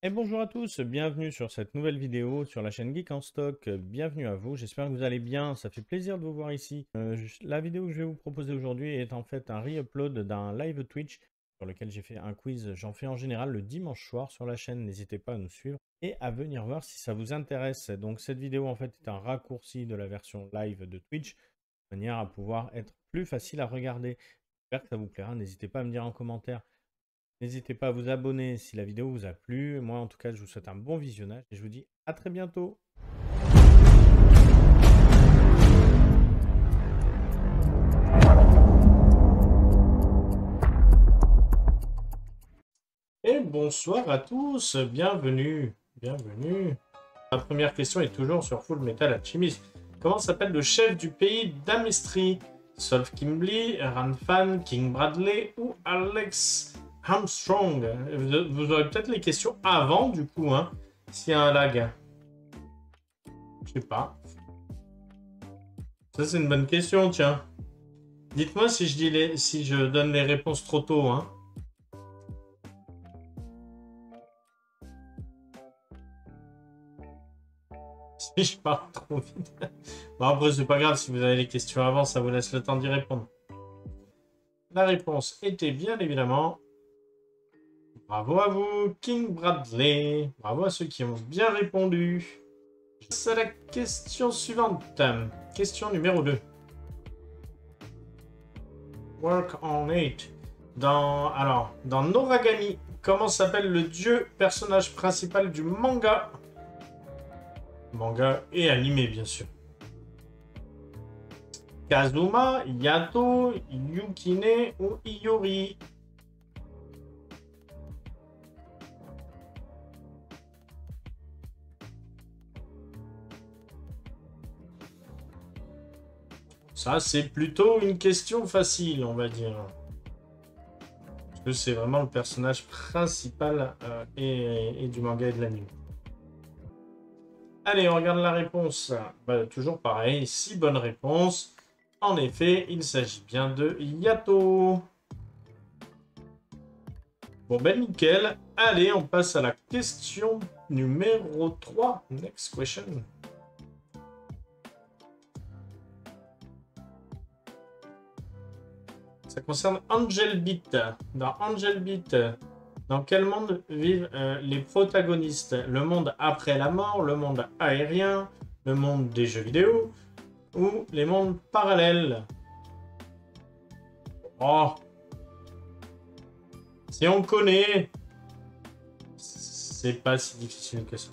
Et bonjour à tous, bienvenue sur cette nouvelle vidéo sur la chaîne Geek en Stock. Bienvenue à vous, j'espère que vous allez bien, ça fait plaisir de vous voir ici. La vidéo que je vais vous proposer aujourd'hui est en fait un re-upload d'un live Twitch sur lequel j'ai fait un quiz. J'en fais en général le dimanche soir sur la chaîne, n'hésitez pas à nous suivre et à venir voir si ça vous intéresse. Donc cette vidéo en fait est un raccourci de la version live de Twitch, de manière à pouvoir être plus facile à regarder. J'espère que ça vous plaira, n'hésitez pas à me dire en commentaire. N'hésitez pas à vous abonner si la vidéo vous a plu. Moi, en tout cas, je vous souhaite un bon visionnage et je vous dis à très bientôt. Et bonsoir à tous, bienvenue, bienvenue. La première question est toujours sur Full Metal Alchemist. Comment s'appelle le chef du pays d'Amestrie? Solf Kimbley, Ranfan, King Bradley ou Alex Armstrong? Vous aurez peut-être les questions avant, du coup, hein, s'il y a un lag. Je sais pas. Ça, c'est une bonne question, tiens. Dites-moi si si je donne les réponses trop tôt, hein. Si je parle trop vite. Bon, après, c'est pas grave, si vous avez les questions avant, ça vous laisse le temps d'y répondre. La réponse était bien évidemment... Bravo à vous, King Bradley. Bravo à ceux qui ont bien répondu. C'est la question suivante. Question numéro 2. Work on it. Dans Noragami, comment s'appelle le dieu personnage principal du manga? Manga et animé, bien sûr. Kazuma, Yato, Yukine ou Iori? Ça, c'est plutôt une question facile, on va dire. Parce que c'est vraiment le personnage principal et du manga et de l'anime. Allez, on regarde la réponse. Bah, toujours pareil, 6 bonnes réponses. En effet, il s'agit bien de Yato. Bon, ben nickel. Allez, on passe à la question numéro 3. Next question. Ça concerne Angel Beat. Dans Angel Beat, dans quel monde vivent les protagonistes? Le monde après la mort, le monde aérien, le monde des jeux vidéo ou les mondes parallèles? Oh, si on connaît, c'est pas si difficile que ça.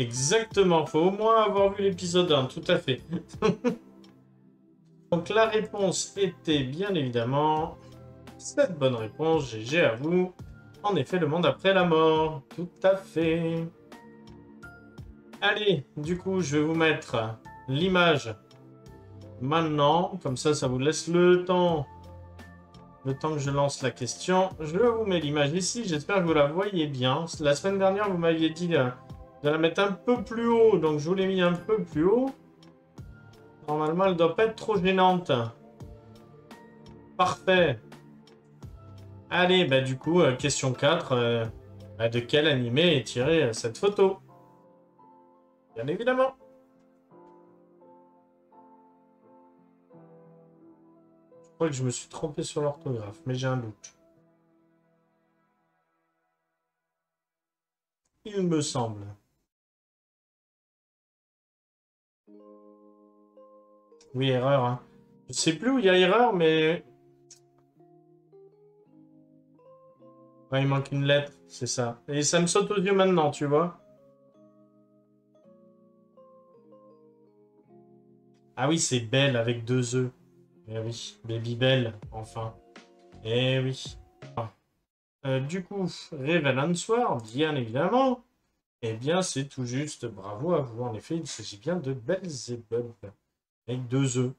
Exactement, faut au moins avoir vu l'épisode 1, tout à fait. Donc la réponse était bien évidemment cette bonne réponse, GG à vous. En effet, le monde après la mort, tout à fait. Allez, du coup, je vais vous mettre l'image maintenant, comme ça vous laisse le temps que je lance la question. Je vous mets l'image ici, j'espère que vous la voyez bien. La semaine dernière, vous m'aviez dit de la mettre un peu plus haut, donc je vous l'ai mis un peu plus haut. Normalement, elle ne doit pas être trop gênante. Parfait. Allez, bah du coup, question 4. De quel animé est tirée cette photo? Bien évidemment. Je crois que je me suis trompé sur l'orthographe, mais j'ai un doute. Il me semble. Oui, erreur, hein. Je sais plus où il y a erreur, mais... Ouais, il manque une lettre, c'est ça. Et ça me saute aux yeux maintenant, tu vois. Ah oui, c'est Belle avec 2 E. Eh oui, Baby Belle, enfin. Eh oui. Du coup, Revel Answer, bien évidemment. Eh bien, c'est tout juste. Bravo à vous. En effet, il s'agit bien de Belzebub. Avec 2 E.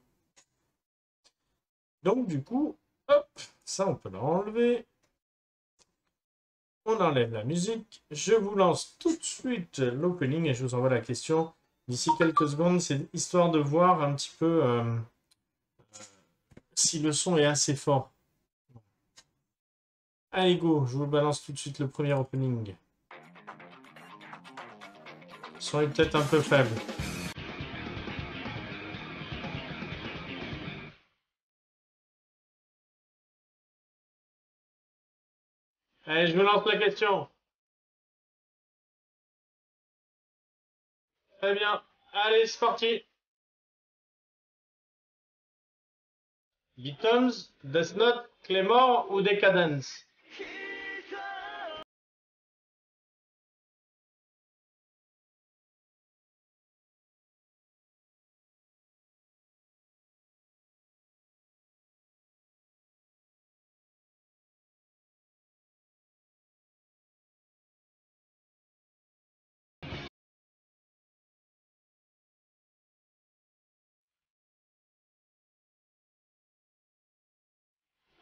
Donc, du coup, hop, ça, on peut l'enlever. On enlève la musique. Je vous lance tout de suite l'opening et je vous envoie la question D'ici quelques secondes, c'est histoire de voir un petit peu si le son est assez fort. Allez, go, je vous balance tout de suite le premier opening. Le son est peut-être un peu faible. Allez, je vous lance la question. Très bien. Allez, c'est parti. Victims, Death Note, Claymore ou Decadence?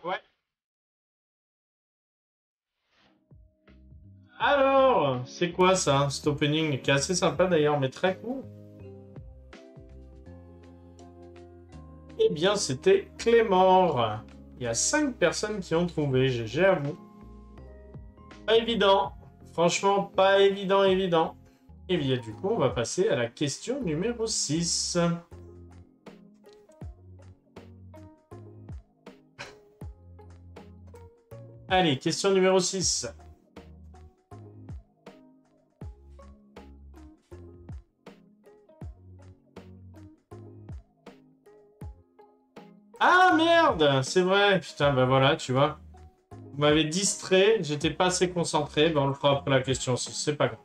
Ouais. Alors, c'est quoi ça, cet opening qui est assez sympa d'ailleurs, mais très court? Eh bien, c'était Claymore. Il y a 5 personnes qui ont trouvé, GG à vous. Pas évident. Franchement, pas évident, évident. Et bien, du coup, on va passer à la question numéro 6. Allez, question numéro 6. Ah merde, c'est vrai. Putain, bah voilà, tu vois. Vous m'avez distrait, j'étais pas assez concentré. Ben on le fera après la question 6, c'est pas grave.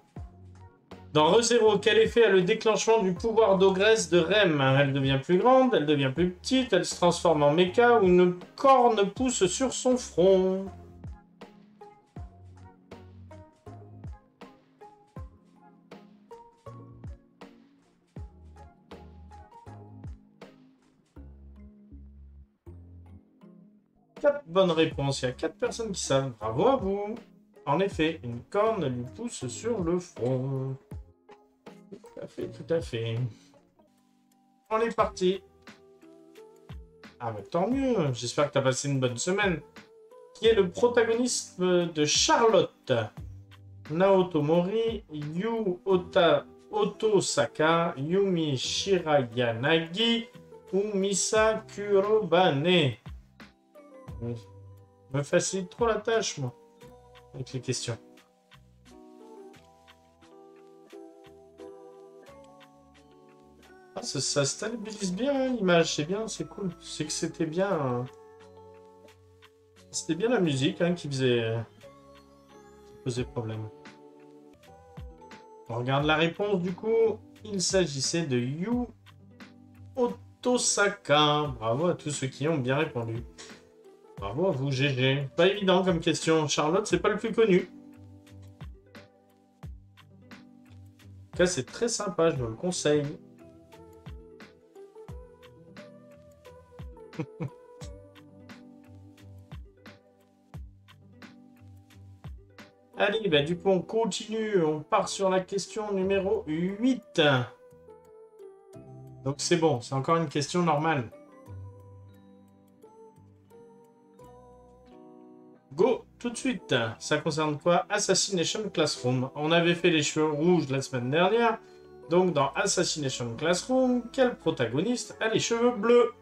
Dans ReZero, quel effet a le déclenchement du pouvoir d'ogresse de Rem? Elle devient plus grande, elle devient plus petite, elle se transforme en mecha ou une corne pousse sur son front? Quatre bonnes réponses. Il y a 4 personnes qui savent. Bravo à vous. En effet, une corne lui pousse sur le front. Tout à fait, tout à fait. On est parti. Ah, mais tant mieux. J'espère que tu as passé une bonne semaine. Qui est le protagoniste de Charlotte? Naoto Mori, Yu Otosaka, Yumi Shirayanagi ou Misa Kurobane? Me facilite trop la tâche, moi, avec les questions. Ah, ça stabilise bien l'image, c'est bien, c'est cool. C'est que c'était bien... C'était bien la musique hein, qui posait problème. On regarde la réponse du coup. Il s'agissait de Yu Otosaka. Bravo à tous ceux qui ont bien répondu. Bravo à vous, GG. Pas évident comme question. Charlotte, c'est pas le plus connu. En tout cas, c'est très sympa, je vous le conseille. Allez, bah, du coup, on continue. On part sur la question numéro 8. Donc, c'est bon. C'est encore une question normale. Go, tout de suite. Ça concerne quoi? Assassination Classroom. On avait fait les cheveux rouges la semaine dernière. Donc, dans Assassination Classroom, quel protagoniste a les cheveux bleus?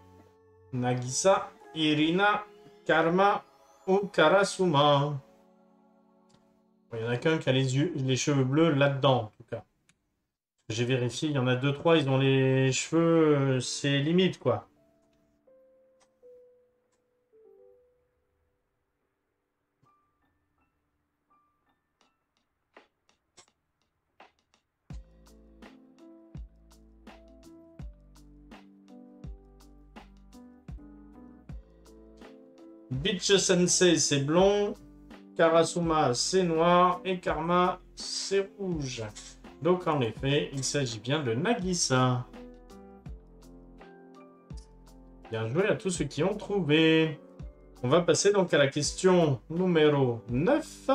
Nagisa, Irina, Karma ou Karasuma? Il n'y en a qu'un qui a les cheveux bleus là-dedans, en tout cas. J'ai vérifié, il y en a 2-3, ils ont les cheveux, c'est limite, quoi. Bitch Sensei, c'est blond. Karasuma, c'est noir. Et Karma, c'est rouge. Donc, en effet, il s'agit bien de Nagisa. Bien joué à tous ceux qui ont trouvé. On va passer donc à la question numéro 9.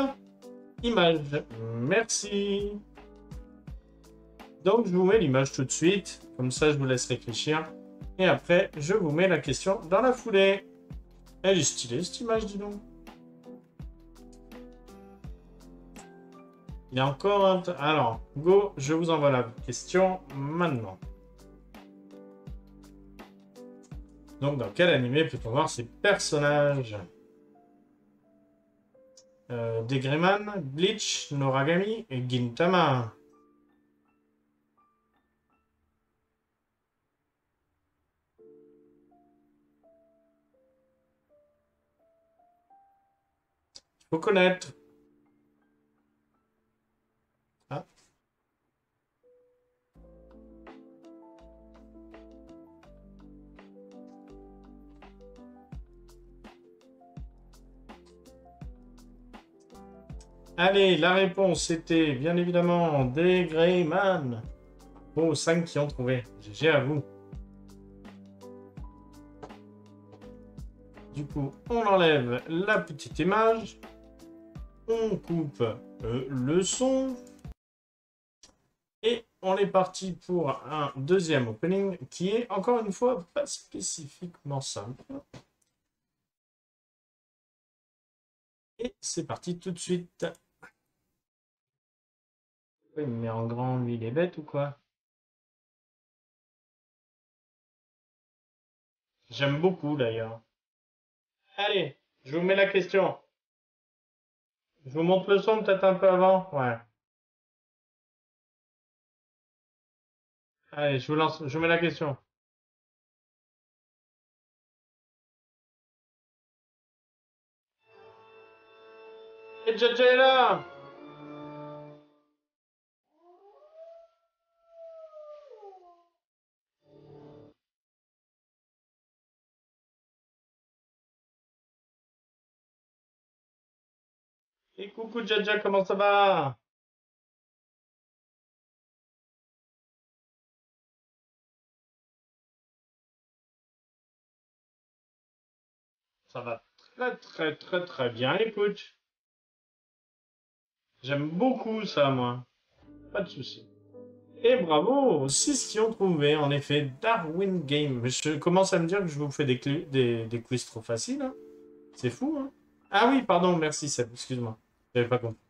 Image. Merci. Donc, je vous mets l'image tout de suite. Comme ça, je vous laisse réfléchir. Et après, je vous mets la question dans la foulée. Elle est stylée, cette image, dis donc. Il y a encore un... Alors, go, je vous envoie la question maintenant. Donc, dans quel animé peut-on voir ces personnages? Degreman, Bleach, Noragami et Gintama. Il faut connaître. Ah. Allez, la réponse était bien évidemment des Greyman. Bon, 5 qui ont trouvé. GG à vous. Du coup, on enlève la petite image. On coupe le son. Et on est parti pour un deuxième opening qui est, encore une fois, pas spécifiquement simple. Et c'est parti tout de suite. Il me met en grand, lui, il est bête ou quoi? J'aime beaucoup, d'ailleurs. Allez, je vous mets la question. Je vous montre le son peut-être un peu avant. Ouais. Allez, je vous lance, je vous mets la question. Et JJ est là! Et coucou Jaja, comment ça va? Ça va très bien, écoute. J'aime beaucoup ça, moi. Pas de souci. Et bravo aux 6 qui ont trouvé, en effet, Darwin Game. Je commence à me dire que je vous fais des quiz trop faciles, hein. C'est fou, hein? Ah oui, pardon, merci Seb, excuse-moi. J'avais pas compris.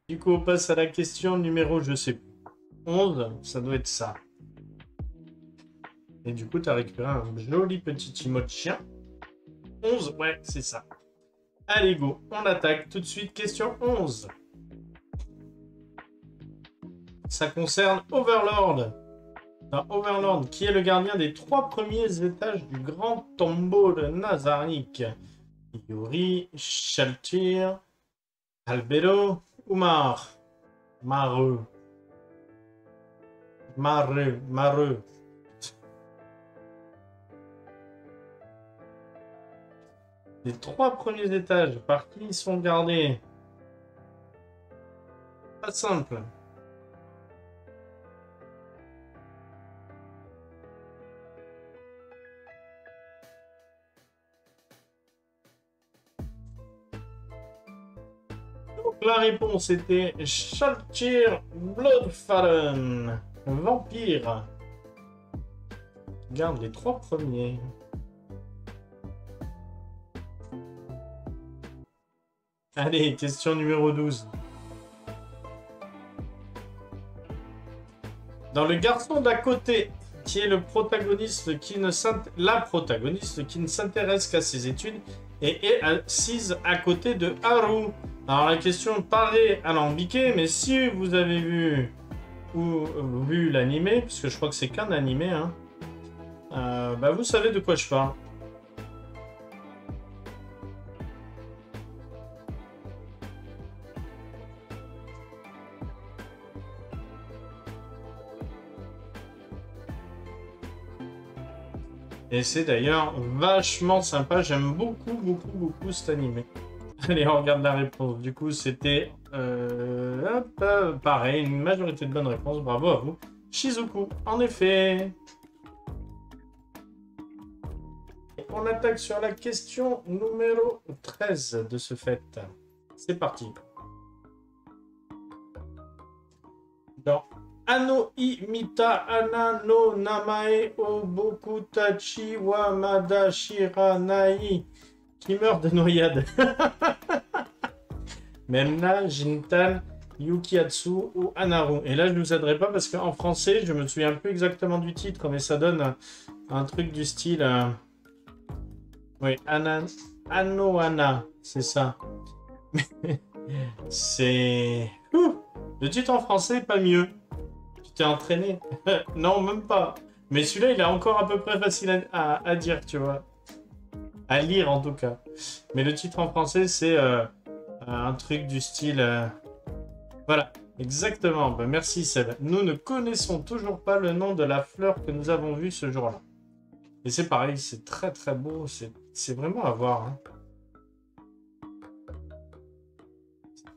Du coup, on passe à la question numéro, je sais plus. 11, ça doit être ça. Et du coup, tu as récupéré un joli petit emote de chien. 11, ouais, c'est ça. Allez, go, on attaque tout de suite. Question 11. Ça concerne Overlord. Dans Overlord, qui est le gardien des 3 premiers étages du grand tombeau de Nazarick. Yuri, Shaltir, Albedo ou Mareux. Les 3 premiers étages, par qui ils sont gardés? Pas simple. Donc la réponse était Shaltir Bloodfallen. Vampire. Garde les 3 premiers. Allez, question numéro 12. Dans Le garçon d'à côté, qui est le protagoniste qui ne la protagoniste qui ne s'intéresse qu'à ses études et est assise à côté de Haru. Alors la question paraît alambiquée, mais si vous avez vu l'animé, parce que je crois que c'est qu'un animé, hein, bah vous savez de quoi je parle. Et c'est d'ailleurs vachement sympa. J'aime beaucoup cet animé. Allez, on regarde la réponse. Du coup, c'était pareil, une majorité de bonnes réponses. Bravo à vous. Shizuku, en effet. Et on attaque sur la question numéro 13 de ce fait. C'est parti. Dans Anno Imita ana no namae o bokutachi wa mada shiranai. Qui meurt de noyade. Memna, Jintan, Yukiatsu ou Anaru. Et là, je ne vous aiderai pas parce qu'en français, je me souviens plus exactement du titre, mais ça donne un truc du style... Oui, Anohana, c'est ça. C'est... Le titre en français, pas mieux. Tu t'es entraîné? Non, même pas. Mais celui-là, il est encore à peu près facile à dire, tu vois. À lire, en tout cas. Mais le titre en français, c'est un truc du style... Voilà, exactement. Ben, merci, Seb. Nous ne connaissons toujours pas le nom de la fleur que nous avons vue ce jour-là. Et c'est pareil, c'est très très beau. C'est vraiment à voir. Hein.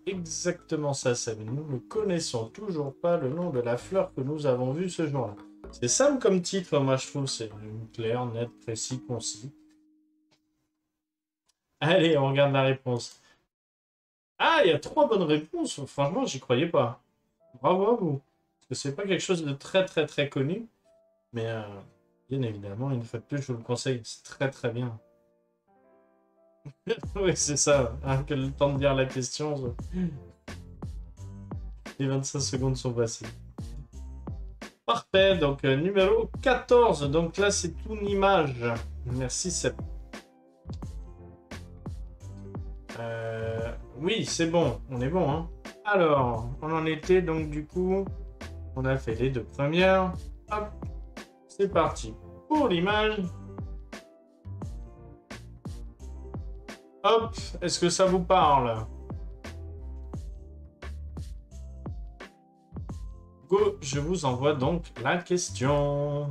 Exactement ça, Seb. Nous ne connaissons toujours pas le nom de la fleur que nous avons vue ce jour-là. C'est simple comme titre, moi je trouve. C'est clair, net, précis, concis. Allez, on regarde la réponse. Ah, il y a 3 bonnes réponses. Franchement, j'y croyais pas. Bravo à vous. Parce que c'est pas quelque chose de très très très connu. Mais bien évidemment, une fois de plus, je vous le conseille. C'est très très bien. Oui, c'est ça. Hein, que le temps de dire la question. Les 25 secondes sont passées. Parfait. Donc, numéro 14. Donc là, c'est une image. Merci, Seb. Oui, c'est bon. On est bon, hein. Alors, on en était donc du coup... On a fait les 2 premières. Hop. C'est parti. Pour l'image... Hop, est-ce que ça vous parle? Go, je vous envoie donc la question.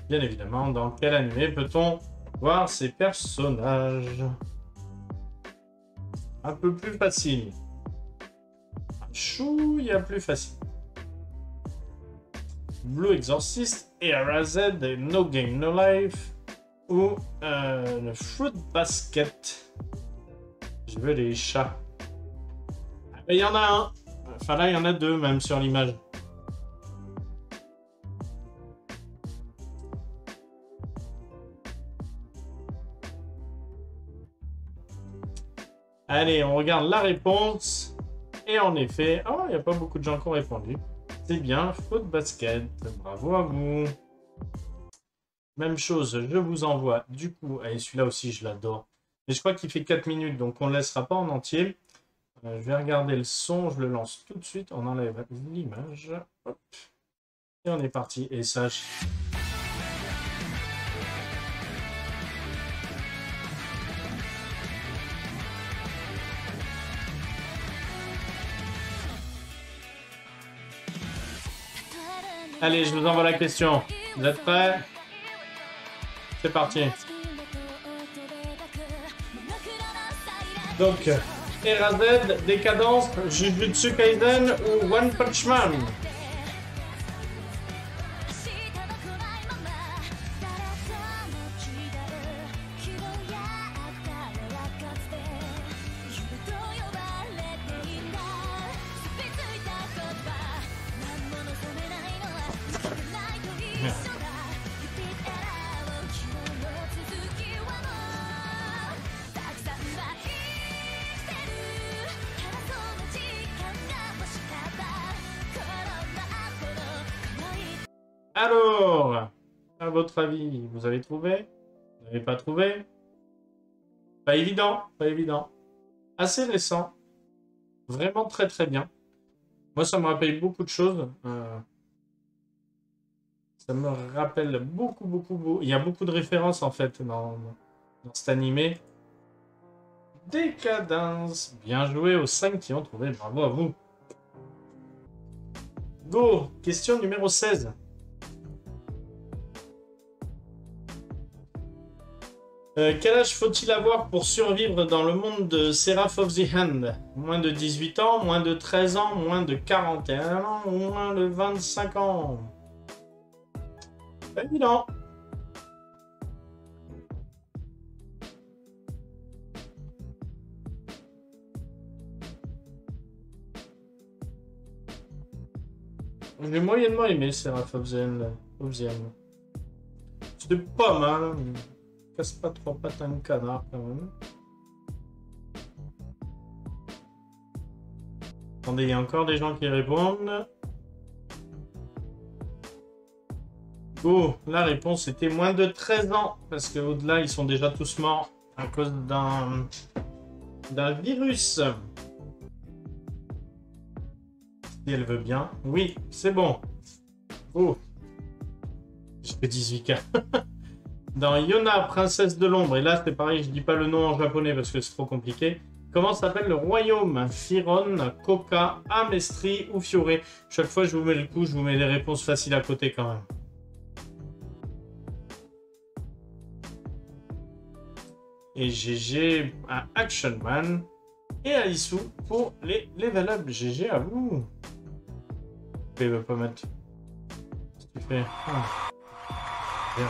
Bien évidemment, dans quel animé peut-on voir ces personnages? Un peu plus facile. Chouïa plus facile. Blue Exorcist, ERAZ, No Game No Life ou le Fruit Basket. Je veux les chats. Il y en a un. Enfin là, il y en a 2 même sur l'image. Allez, on regarde la réponse. Et en effet, oh, il n'y a pas beaucoup de gens qui ont répondu. C'est bien, Fruit Basket. Bravo à vous. Même chose, je vous envoie du coup. Allez, celui-là aussi, je l'adore. Mais je crois qu'il fait 4 minutes, donc on ne le laissera pas en entier. Je vais regarder le son, je le lance tout de suite. On enlève l'image. Hop. Et on est parti. Et ça... Allez, je vous envoie la question. Vous êtes prêts? C'est parti. Donc, ERAZ, Décadence, Jujutsu Kaisen ou One Punch Man? Alors, à votre avis, vous avez trouvé? Vous n'avez pas trouvé? Pas évident, pas évident. Assez récent. Vraiment très très bien. Moi, ça me rappelle beaucoup de choses. Ça me rappelle beaucoup. Il y a beaucoup de références en fait dans cet animé. Décadence. Bien joué aux 5 qui ont trouvé. Bravo à vous. Go. Question numéro 16. Quel âge faut-il avoir pour survivre dans le monde de Seraph of the Hand? Moins de 18 ans, moins de 13 ans, moins de 41 ans ou moins de 25 ans? Pas évident. J'ai moyennement aimé Seraph of the End. C'était pas mal, mais casse pas trois pattes à un canard quand même. Attendez, il y a encore des gens qui répondent. Oh, la réponse était moins de 13 ans, parce qu'au-delà, ils sont déjà tous morts à cause d'un virus. Si elle veut bien. Oui, c'est bon. Oh, j'ai fait 18K. Dans Yona, princesse de l'ombre, et là c'est pareil, je dis pas le nom en japonais parce que c'est trop compliqué. Comment s'appelle le royaume? Firon, Koka, Amestri ou Fiore? Chaque fois je vous mets le coup, je vous mets des réponses faciles à côté quand même. Et GG à Action Man et à Issou pour les level up. GG à vous. Il veut pas mettre. Qu'est-ce que tu fais? Oh. Bien.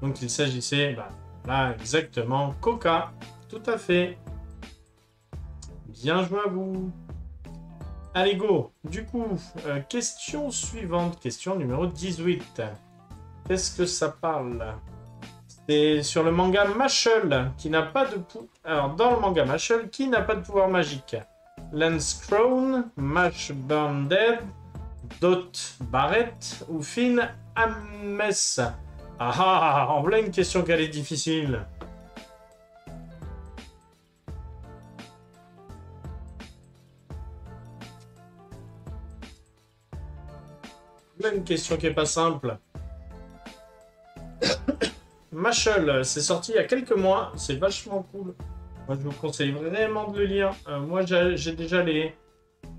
Donc il s'agissait, bah, là exactement, Coca. Tout à fait. Bien joué à vous. Allez, go. Du coup, question suivante, question numéro 18. Qu'est-ce que ça parle? C'est sur le manga Mashle, qui n'a pas de pouvoir... Alors, dans le manga Mashle, qui n'a pas de pouvoir magique? Lance Crown, Mash Burn Dead, Dot Barrett ou Finn Ames? Ah ah, en voilà une question qu'elle est difficile. Voilà une question qui est pas simple. Mashle, c'est sorti il y a quelques mois, c'est vachement cool. Moi, je vous conseille vraiment de le lire. Moi, j'ai déjà les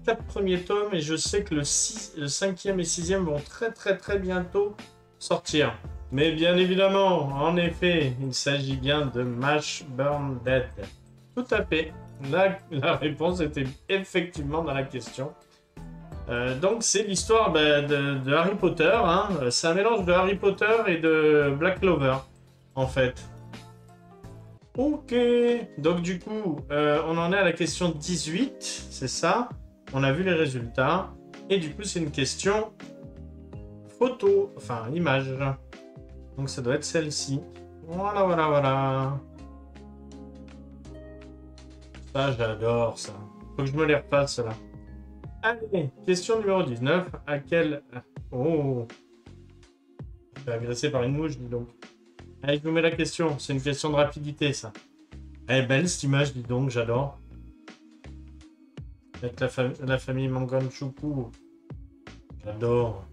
4 premiers tomes et je sais que le 5e et 6e vont très bientôt sortir. Mais bien évidemment, en effet, il s'agit bien de Mash Burn Dead. Tout à fait. La réponse était effectivement dans la question. Donc c'est l'histoire de Harry Potter. Hein. C'est un mélange de Harry Potter et de Black Clover, en fait. Ok, donc du coup, on en est à la question 18, c'est ça. On a vu les résultats. Et du coup, c'est une question photo, enfin image. Donc ça doit être celle-ci. Voilà. Ça, j'adore ça. Faut que je me les repasse, là. Allez, question numéro 19. À quel... Oh, je suis agressé par une mouche, dis donc. Allez, je vous mets la question. C'est une question de rapidité, ça. Elle est belle, cette image, dis donc, j'adore. Avec la famille Manganchuku. J'adore.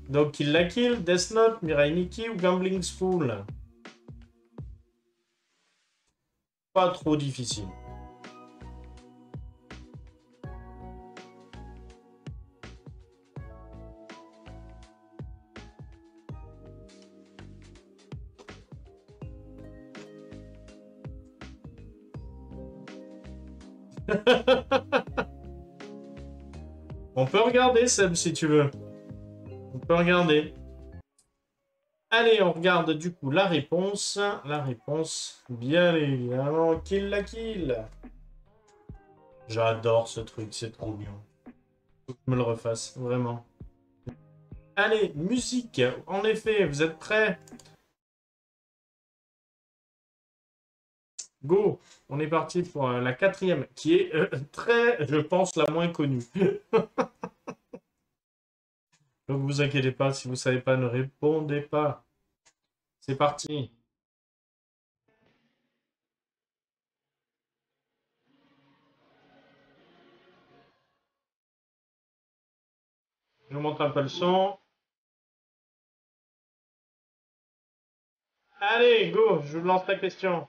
Donc, Kill la Kill, Death Note, Mirai Nikki ou Gambling School? Pas trop difficile. On peut regarder, Seb, si tu veux. On peut regarder. Allez, on regarde du coup la réponse. La réponse, bien évidemment, Kill la Kill. J'adore ce truc, c'est trop bien. Faut que je me le refasse, vraiment. Allez, musique. En effet, vous êtes prêts? Go. On est parti pour la 4e, qui est très, je pense, la moins connue. Donc vous inquiétez pas, si vous savez pas, ne répondez pas. C'est parti. Je vous montre un peu le son. Allez, go, je vous lance la question.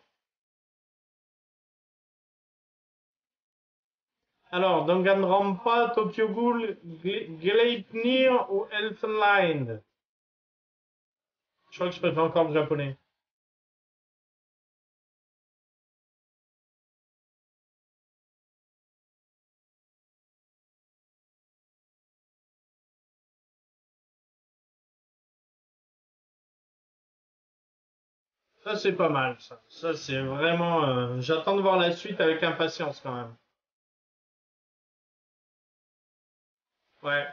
Alors, Danganronpa, Tokyo Ghoul, Gleipnir ou Elfenlied? Je crois que je préfère encore le japonais. Ça, c'est pas mal, ça. Ça, c'est vraiment... j'attends de voir la suite avec impatience, quand même. Ouais.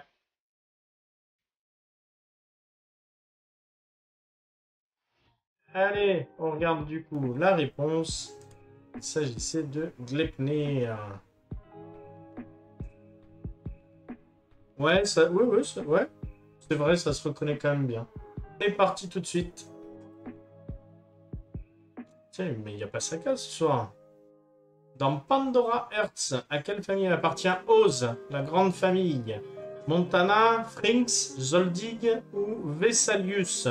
Allez, on regarde du coup la réponse. Il s'agissait de Gleipnir. Ouais, ça... Oui, oui, ouais. C'est vrai, ça se reconnaît quand même bien. C'est parti tout de suite. Tiens, mais il n'y a pas Saka ce soir. Dans Pandora Hearts, à quelle famille appartient Oz, la grande famille? Montana, Frinx, Zoldig ou Vessalius?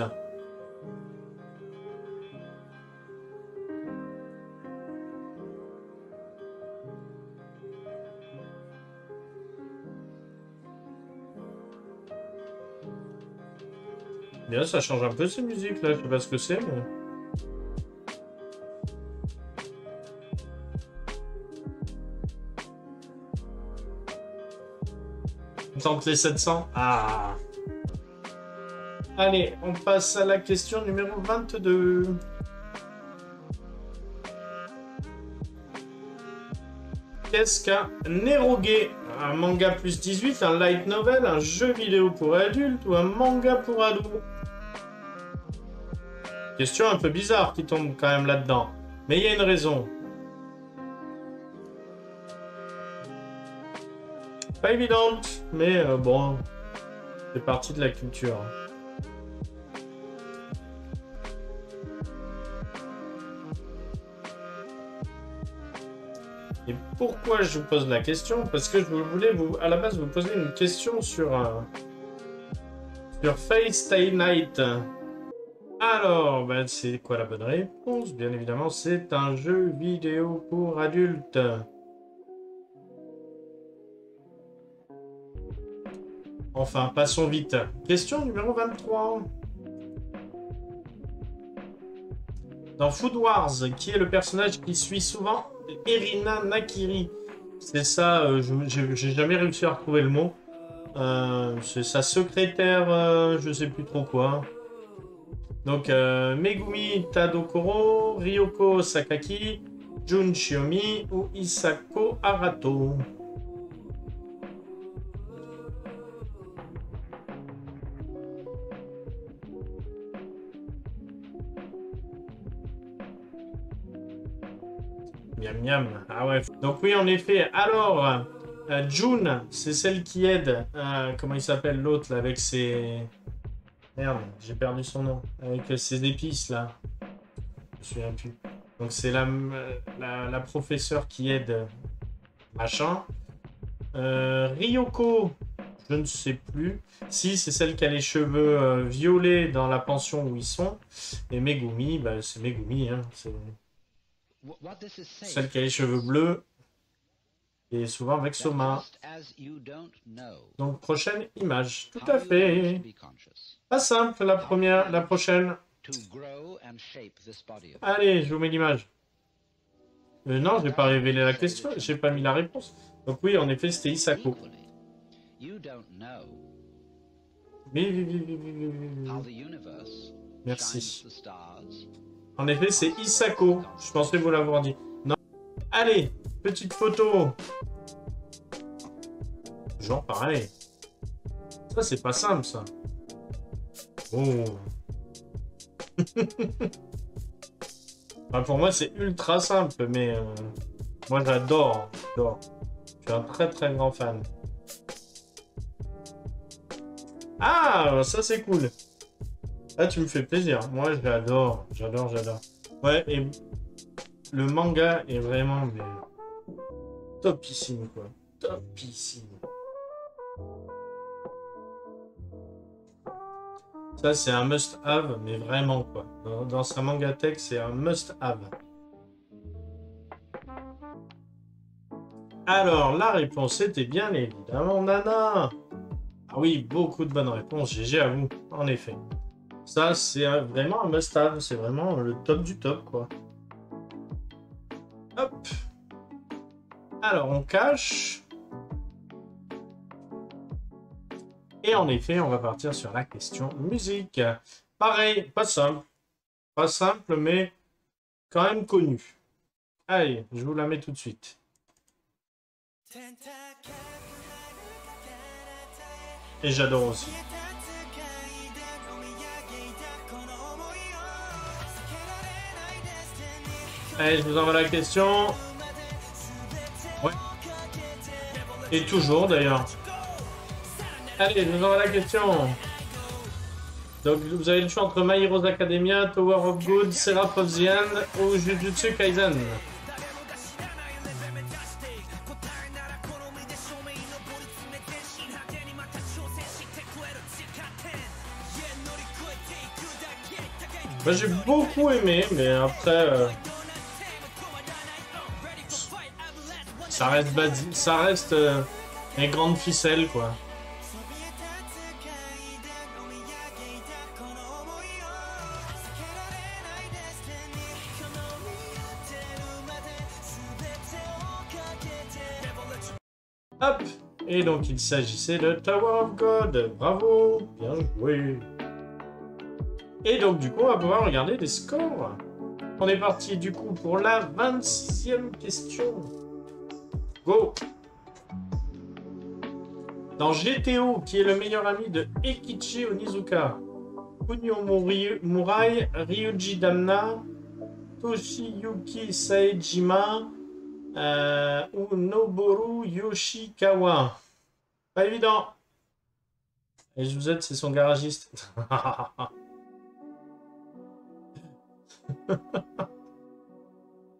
Bien, ça change un peu ces musiques là, je sais pas ce que c'est, mais... Tant que les 700. Ah. Allez, on passe à la question numéro 22. Qu'est-ce qu'un Neroge? Un manga plus 18, un light novel, un jeu vidéo pour adultes ou un manga pour ados? Question un peu bizarre qui tombe quand même là-dedans. Mais il y a une raison. Pas évidente, mais bon, c'est partie de la culture. Et pourquoi je vous pose la question? Parce que je voulais à la base vous poser une question sur Fate Stay Night. Alors, ben, c'est quoi la bonne réponse? Bien évidemment, c'est un jeu vidéo pour adultes. Enfin, passons vite. Question numéro 23. Dans Food Wars, qui est le personnage qui suit souvent Erina Nakiri? C'est ça, j'ai jamais réussi à retrouver le mot. C'est sa secrétaire, je sais plus trop quoi. Donc, Megumi Tadokoro, Ryoko Sakaki, Jun Shiomi ou Isako Arato? Miam miam. Ah ouais. Donc oui, en effet. Alors, June, c'est celle qui aide. Comment il s'appelle l'autre là avec ses... Merde, j'ai perdu son nom. Avec ses épices là. Je me souviens plus. Donc c'est la professeure qui aide machin. Ryoko, je ne sais plus. Si, c'est celle qui a les cheveux violets dans la pension où ils sont. Et Megumi, bah, c'est Megumi. Hein, c'est celle qui a les cheveux bleus. Et souvent avec Soma. Donc prochaine image. Tout à fait. Pas simple la première, la prochaine. Allez, je vous mets l'image. Non, je n'ai pas révélé la question, j'ai pas mis la réponse. Donc oui, en effet, c'était Isako. Merci. En effet, c'est Isako. Je pensais vous l'avoir dit. Non. Allez, petite photo. Genre pareil. Ça, c'est pas simple, ça. Oh. Enfin, pour moi, c'est ultra simple, mais moi, j'adore. Je suis un très très grand fan. Ah, ça c'est cool. Là, tu me fais plaisir. Moi, j'adore. Ouais, et le manga est vraiment mais, topissime, quoi. Topissime. Ça, c'est un must-have, mais vraiment, quoi. Dans sa mangatech, c'est un must-have. Alors, la réponse était bien évidemment Nana. Ah oui, beaucoup de bonnes réponses. GG à vous, en effet. Ça, c'est vraiment un must-have. C'est vraiment le top du top, quoi. Hop. Alors, on cache. Et en effet, on va partir sur la question musique. Pareil, pas simple. Pas simple, mais quand même connue. Allez, je vous la mets tout de suite. Et j'adore aussi. Allez, je vous envoie la question. Ouais. Et toujours d'ailleurs. Allez, je vous envoie la question. Donc vous avez le choix entre My Heroes Academia, Tower of God, Seraph of the End ou Jujutsu Kaisen. Moi j'ai beaucoup aimé, mais après ça reste basique, ça reste les grandes ficelles quoi. Hop! Et donc il s'agissait de Tower of God. Bravo! Bien joué! Et donc du coup on va pouvoir regarder les scores. On est parti du coup pour la 26e question. Go! Dans GTO, qui est le meilleur ami de Eikichi Onizuka, Kunio Murai, Ryuji Damna, Toshiyuki Saejima, ou Noboru Yoshikawa. Pas évident. Et je vous aide, c'est son garagiste.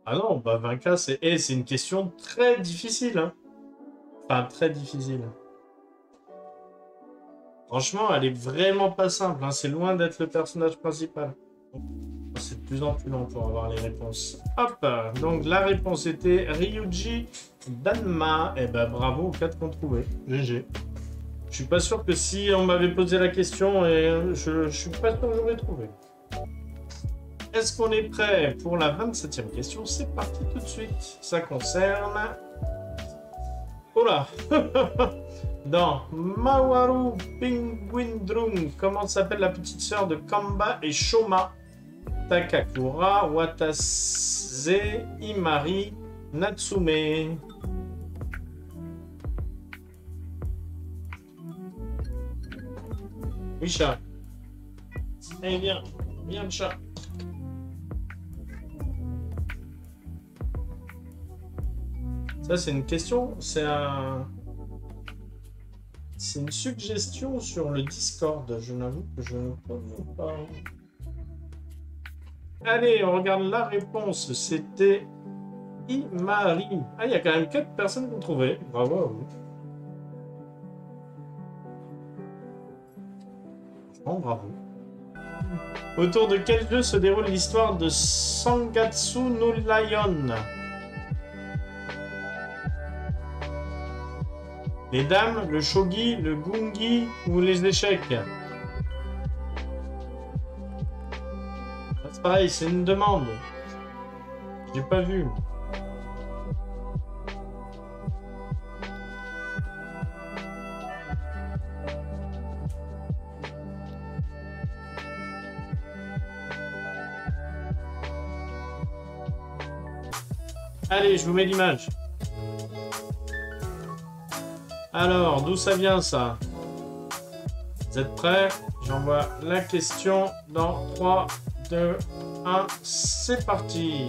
Ah non, bah 20K, c'est une question très difficile. Hein. Enfin, très difficile. Franchement, elle est vraiment pas simple. Hein. C'est loin d'être le personnage principal. C'est de plus en plus long pour avoir les réponses. Hop, donc la réponse était Ryuji Danma. Eh ben bravo aux 4 qu'on trouvait. GG. Je suis pas sûr que si on m'avait posé la question, et je suis pas sûr que j'aurais trouvé. Est-ce qu'on est prêt pour la 27e question? C'est parti tout de suite. Ça concerne... Oh là. Dans Mawaru Penguin Drum, comment s'appelle la petite sœur de Kamba et Shoma? Takakura, Watase, Imari, Natsume. Oui, chat. Eh bien, viens le chat. Ça, c'est une question, c'est une suggestion sur le Discord. Je n'avoue que je ne connais pas. Allez, on regarde la réponse. C'était Imari. Ah, il y a quand même 4 personnes qui ont trouvé. Bravo à vous. Franchement, bravo. Autour de quel jeu se déroule l'histoire de Sangatsu no Lion? Les dames, le shogi, le gungi ou les échecs? C'est pareil, c'est une demande. J'ai pas vu. Allez, je vous mets l'image. Alors, d'où ça vient ça? Vous êtes prêts? J'envoie la question dans 3, 2, 1, c'est parti!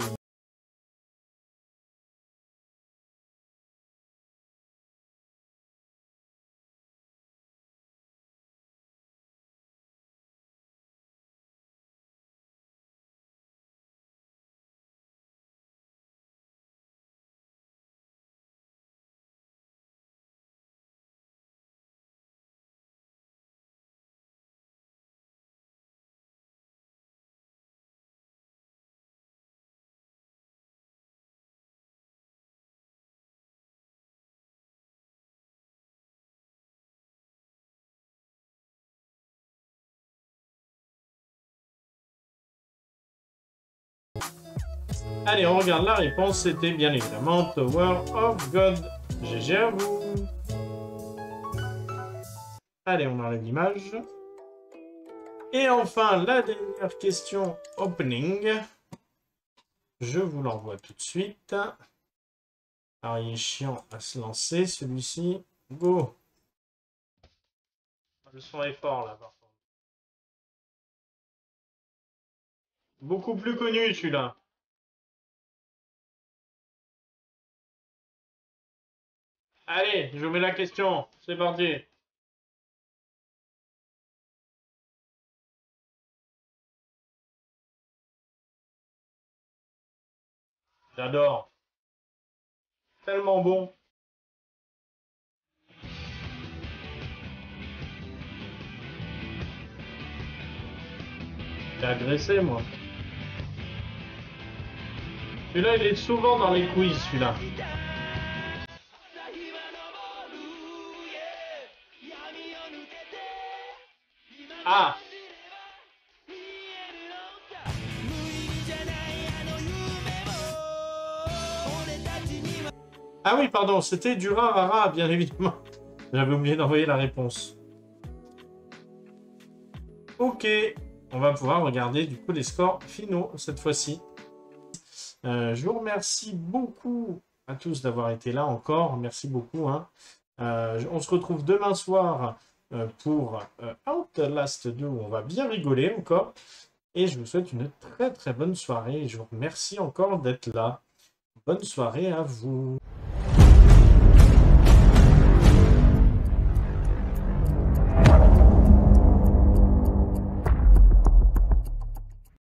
Allez, on regarde la réponse. C'était bien évidemment Tower of God. GG à vous. Allez, on enlève l'image. Et enfin, la dernière question opening. Je vous l'envoie tout de suite. Alors, il est chiant à se lancer, celui-ci. Go! Le son est fort, là, par contre. Beaucoup plus connu, celui-là. Allez, je vous mets la question. C'est parti. J'adore. Tellement bon. J'ai agressé, moi. Celui-là, il est souvent dans les quiz, celui-là. Ah! Ah oui, pardon, c'était du Rara, bien évidemment. J'avais oublié d'envoyer la réponse. Ok, on va pouvoir regarder du coup les scores finaux cette fois-ci. Je vous remercie beaucoup à tous d'avoir été là encore. Merci beaucoup. Hein. On se retrouve demain soir pour Outlast 2 où on va bien rigoler encore. Et je vous souhaite une très très bonne soirée. Je vous remercie encore d'être là. Bonne soirée à vous.